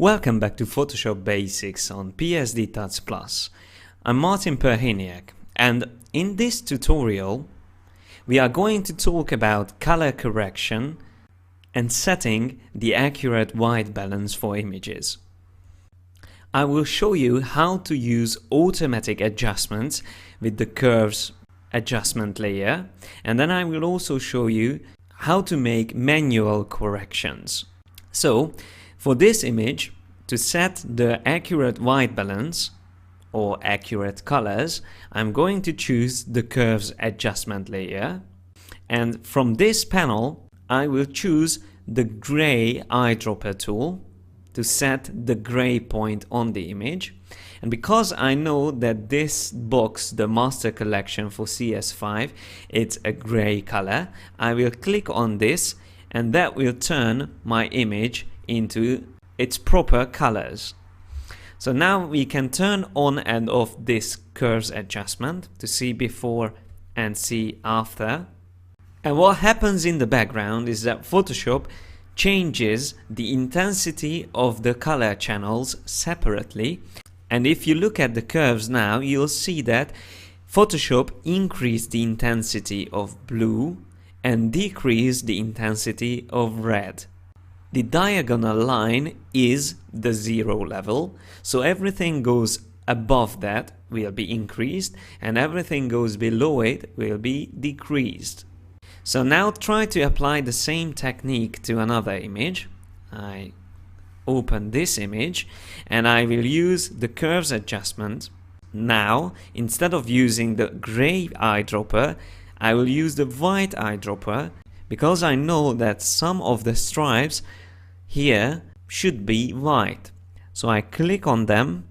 Welcome back to Photoshop Basics on Psdtuts Plus. I'm Martin Perhiniak, and in this tutorial we are going to talk about color correction and setting the accurate white balance for images. I will show you how to use automatic adjustments with the curves adjustment layer, and then I will also show you how to make manual corrections. So for this image, to set the accurate white balance or accurate colors, I'm going to choose the curves adjustment layer, and from this panel I will choose the gray eyedropper tool to set the gray point on the image. And because I know that this box, the master collection for CS5, it's a gray color, I will click on this and that will turn my image into its proper colors. So now we can turn on and off this curves adjustment to see before and see after. And what happens in the background is that Photoshop changes the intensity of the color channels separately. And if you look at the curves now, you'll see that Photoshop increased the intensity of blue and decreased the intensity of red. The diagonal line is the 0 level, so everything goes above that will be increased and everything goes below it will be decreased. So now try to apply the same technique to another image. I open this image and I will use the curves adjustment. Now, instead of using the gray eyedropper, I will use the white eyedropper because I know that some of the stripes here should be white. So I click on them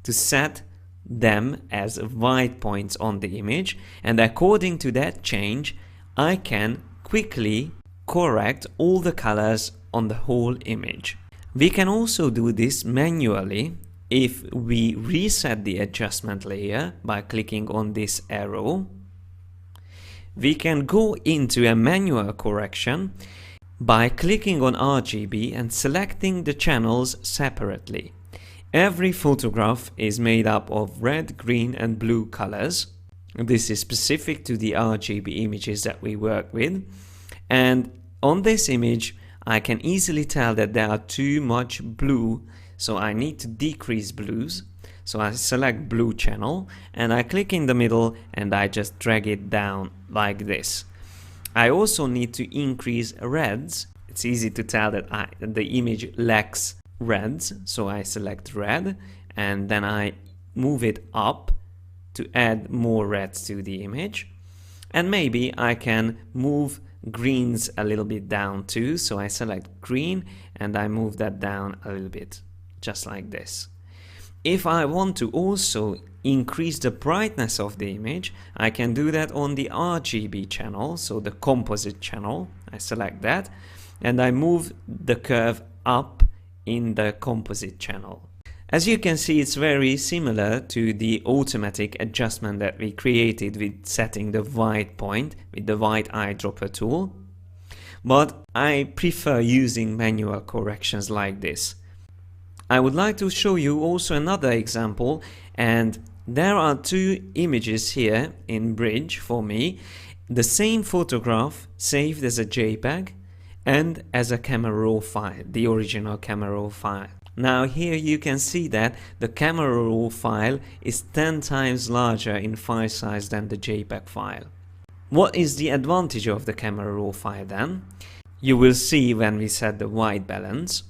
to set them as white points on the image, and according to that change I can quickly correct all the colors on the whole image. We can also do this manually if we reset the adjustment layer by clicking on this arrow. We can go into a manual correction by clicking on RGB and selecting the channels separately. Every photograph is made up of red, green and blue colors. This is specific to the RGB images that we work with, and on this image I can easily tell that there are too much blue, so I need to decrease blues. So I select blue channel and I click in the middle and I just drag it down like this. I also need to increase reds. It's easy to tell that the image lacks reds, so I select red and then I move it up to add more reds to the image. And maybe I can move greens a little bit down too, so I select green and I move that down a little bit, just like this. If I want to also increase the brightness of the image, I can do that on the RGB channel, so the composite channel. I select that and I move the curve up in the composite channel. As you can see, it's very similar to the automatic adjustment that we created with setting the white point with the white eyedropper tool, but I prefer using manual corrections like this. I would like to show you also another example, and there are two images here in Bridge for me. The same photograph saved as a JPEG and as a camera raw file, the original camera raw file. Now here you can see that the camera raw file is 10 times larger in file size than the JPEG file. What is the advantage of the camera raw file then? You will see when we set the white balance.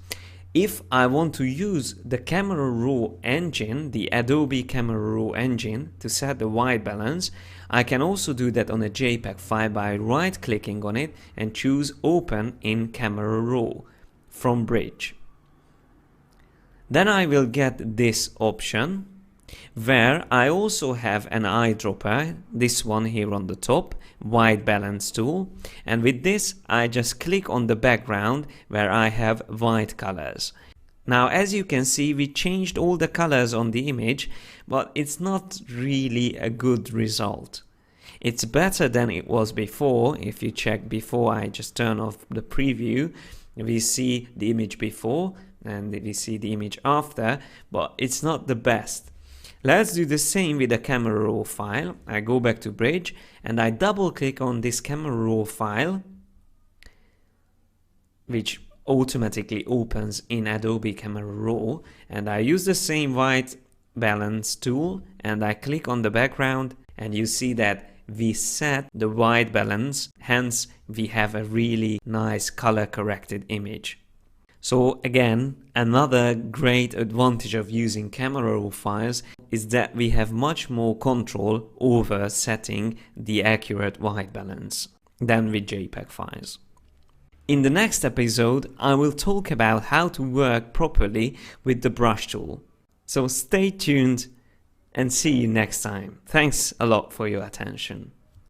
If I want to use the Camera Raw engine, the Adobe Camera Raw engine, to set the white balance, I can also do that on a JPEG file by right-clicking on it and choose Open in Camera Raw from Bridge. Then I will get this option where I also have an eyedropper, this one here on the top, white balance tool, and with this I just click on the background where I have white colors. Now as you can see, we changed all the colors on the image, but it's not really a good result. It's better than it was before. If you check before, I just turn off the preview, we see the image before. and we see the image after, but it's not the best. Let's do the same with the camera raw file. I go back to Bridge and I double click on this camera raw file, which automatically opens in Adobe Camera Raw, and I use the same white balance tool and I click on the background, and you see that we set the white balance, hence we have a really nice color corrected image. So again, another great advantage of using camera raw files is that we have much more control over setting the accurate white balance than with JPEG files. In the next episode, I will talk about how to work properly with the brush tool. So stay tuned and see you next time. Thanks a lot for your attention.